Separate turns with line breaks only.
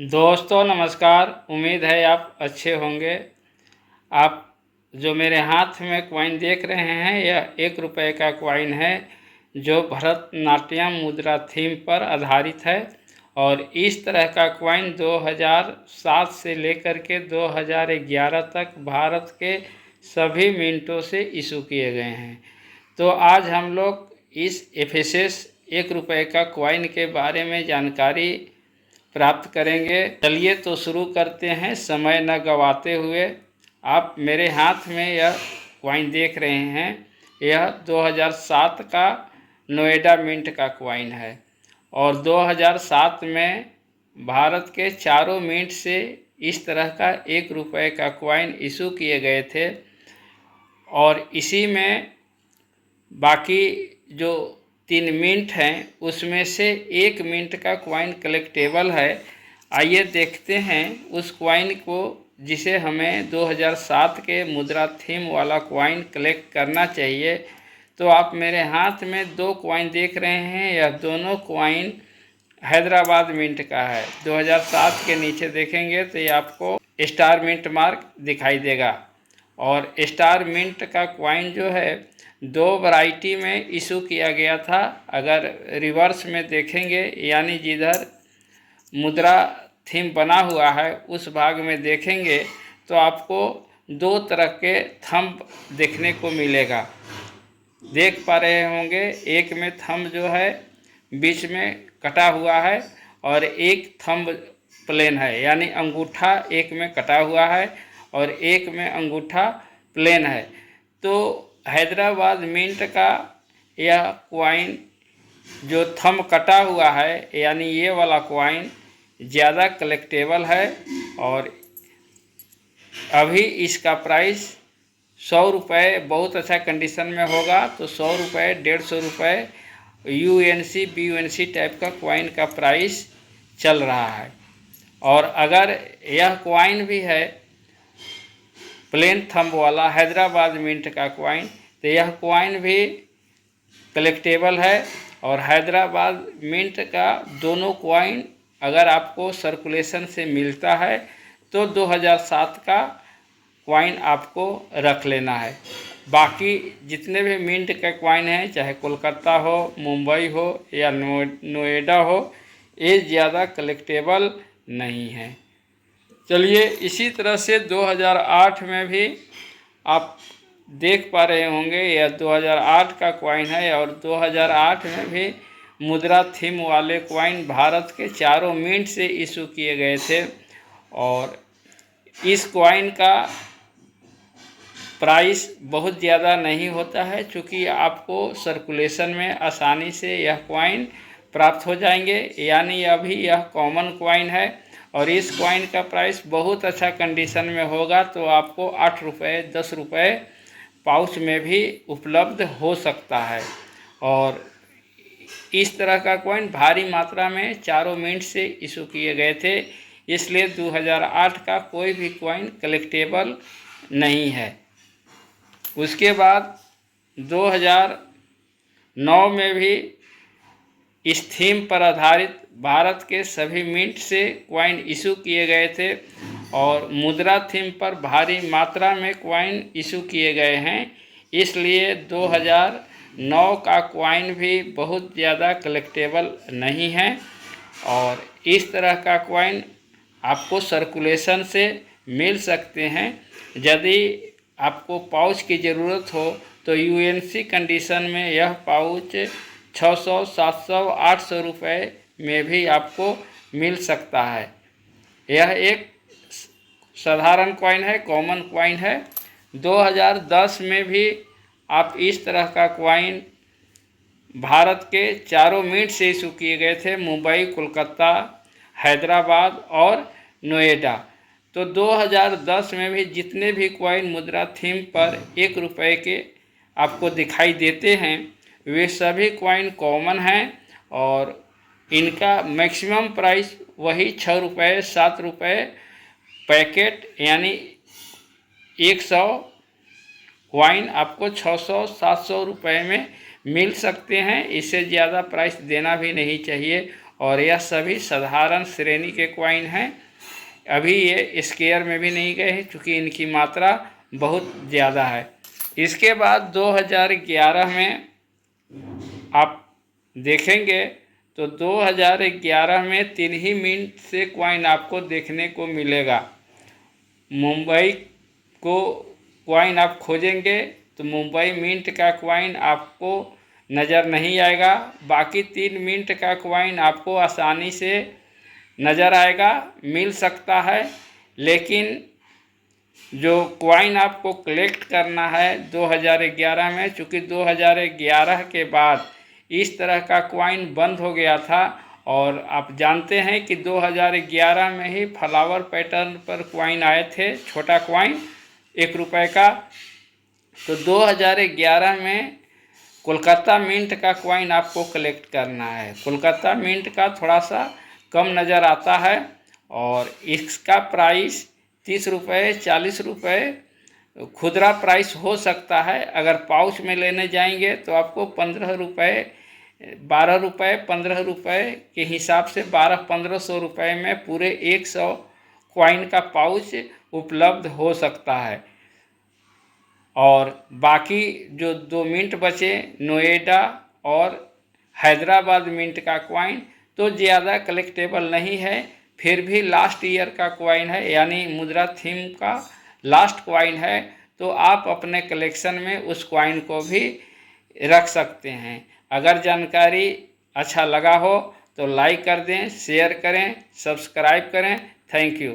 दोस्तों नमस्कार। उम्मीद है आप अच्छे होंगे। आप जो मेरे हाथ में कॉइन देख रहे हैं यह 1 रुपये का कॉइन है जो भरतनाट्यम मुद्रा थीम पर आधारित है। और इस तरह का कॉइन 2007 से लेकर के 2011 तक भारत के सभी मिंटों से इशू किए गए हैं। तो आज हम लोग इस एफएसएस 1 रुपये का कॉइन के बारे में जानकारी प्राप्त करेंगे। चलिए तो शुरू करते हैं समय न गवाते हुए। आप मेरे हाथ में यह कॉइन देख रहे हैं, यह 2007 का नोएडा मिंट का कॉइन है। और 2007 में भारत के चारों मिंट से इस तरह का 1 रुपये का कॉइन इशू किए गए थे। और इसी में बाकी जो 3 मिंट हैं उसमें से 1 मिंट का कॉइन कलेक्टेबल है। आइए देखते हैं उस कॉइन को जिसे हमें 2007 के मुद्रा थीम वाला कॉइन कलेक्ट करना चाहिए। तो आप मेरे हाथ में 2 कॉइन देख रहे हैं, यह दोनों कॉइन हैदराबाद मिंट का है। 2007 के नीचे देखेंगे तो ये आपको स्टार मिंट मार्क दिखाई देगा। और स्टार मिंट का कॉइन जो है 2 वैरायटी में इशू किया गया था। अगर रिवर्स में देखेंगे यानी जिधर मुद्रा थीम बना हुआ है उस भाग में देखेंगे तो आपको 2 तरह के थंब देखने को मिलेगा। देख पा रहे होंगे, एक में थंब जो है बीच में कटा हुआ है और एक थंब प्लेन है, यानी अंगूठा एक में कटा हुआ है और एक में अंगूठा प्लेन है। तो हैदराबाद मिंट का यह कॉइन जो थंब कटा हुआ है यानी ये वाला कॉइन ज़्यादा कलेक्टेबल है। और अभी इसका प्राइस 100 रुपये बहुत अच्छा कंडीशन में होगा तो 100 रुपये 150 रुपये यूएनसी बीयूएनसी टाइप का कॉइन का प्राइस चल रहा है। और अगर यह कॉइन भी है प्लेन थंब वाला हैदराबाद मिंट का कॉइन तो यह कॉइन भी कलेक्टेबल है। और हैदराबाद मिंट का दोनों कॉइन अगर आपको सर्कुलेशन से मिलता है तो 2007 का कॉइन आपको रख लेना है। बाकी जितने भी मिंट के कॉइन हैं, चाहे कोलकाता हो, मुंबई हो या नोएडा हो, ये ज़्यादा कलेक्टेबल नहीं है। चलिए इसी तरह से 2008 में भी आप देख पा रहे होंगे यह 2008 का कॉइन है। और 2008 में भी मुद्रा थीम वाले कॉइन भारत के चारों मिंट से इशू किए गए थे। और इस कॉइन का प्राइस बहुत ज़्यादा नहीं होता है, चूँकि आपको सर्कुलेशन में आसानी से यह कॉइन प्राप्त हो जाएंगे। यानी अभी यह कॉमन कॉइन है और इस कॉइन का प्राइस बहुत अच्छा कंडीशन में होगा तो आपको 8 रुपये 10 रुपये पाउच में भी उपलब्ध हो सकता है। और इस तरह का कॉइन भारी मात्रा में चारों मिंट से इशू किए गए थे, इसलिए 2008 का कोई भी कॉइन कलेक्टेबल नहीं है। उसके बाद 2009 में भी इस थीम पर आधारित भारत के सभी मिंट से कॉइन इशू किए गए थे। और मुद्रा थीम पर भारी मात्रा में कॉइन इशू किए गए हैं, इसलिए 2009 का कॉइन भी बहुत ज़्यादा कलेक्टेबल नहीं है। और इस तरह का कॉइन आपको सर्कुलेशन से मिल सकते हैं। यदि आपको पाउच की ज़रूरत हो तो यूएनसी कंडीशन में यह पाउच 600 700 800 रुपये में भी आपको मिल सकता है। यह एक साधारण कॉइन है, कॉमन कॉइन है। 2010 में भी आप इस तरह का कॉइन भारत के चारों मिंट से इशू किए गए थे, मुंबई, कोलकाता, हैदराबाद और नोएडा। तो 2010 में भी जितने भी कॉइन मुद्रा थीम पर 1 रुपये के आपको दिखाई देते हैं वे सभी कॉइन कॉमन हैं। और इनका मैक्सिमम प्राइस वही 6 रुपये 7 रुपये पैकेट, यानी 100 कॉइन आपको 600 700 रुपये में मिल सकते हैं। इससे ज़्यादा प्राइस देना भी नहीं चाहिए। और यह सभी साधारण श्रेणी के कॉइन हैं। अभी ये स्केयर में भी नहीं गए हैं क्योंकि इनकी मात्रा बहुत ज़्यादा है। इसके बाद 2011 में आप देखेंगे तो 2011 में 3 ही मिनट से कॉइन आपको देखने को मिलेगा। मुंबई को कॉइन आप खोजेंगे तो मुंबई मिंट का कॉइन आपको नज़र नहीं आएगा। बाकी 3 मिनट का कॉइन आपको आसानी से नज़र आएगा, मिल सकता है। लेकिन जो कॉइन आपको कलेक्ट करना है 2011 में, चूँकि 2011 के बाद इस तरह का कॉइन बंद हो गया था और आप जानते हैं कि 2011 में ही फ्लावर पैटर्न पर कॉइन आए थे, छोटा कॉइन 1 रुपये का। तो 2011 में कोलकाता मिंट का कॉइन आपको कलेक्ट करना है। कोलकाता मिंट का थोड़ा सा कम नज़र आता है और इसका प्राइस 30 रुपये 40 रुपये खुदरा प्राइस हो सकता है। अगर पाउच में लेने जाएंगे तो आपको 15 रुपये 12 रुपये 15 रुपये के हिसाब से 1200-1500 रुपये में पूरे 100 कॉइन का पाउच उपलब्ध हो सकता है। और बाकी जो 2 मिनट बचे नोएडा और हैदराबाद मिंट का कॉइन तो ज़्यादा कलेक्टेबल नहीं है, फिर भी लास्ट ईयर का कॉइन है, यानी मुद्रा थीम का लास्ट कॉइन है। तो आप अपने कलेक्शन में उस कॉइन को भी रख सकते हैं। अगर जानकारी अच्छा लगा हो तो लाइक कर दें, शेयर करें, सब्सक्राइब करें। Thank you.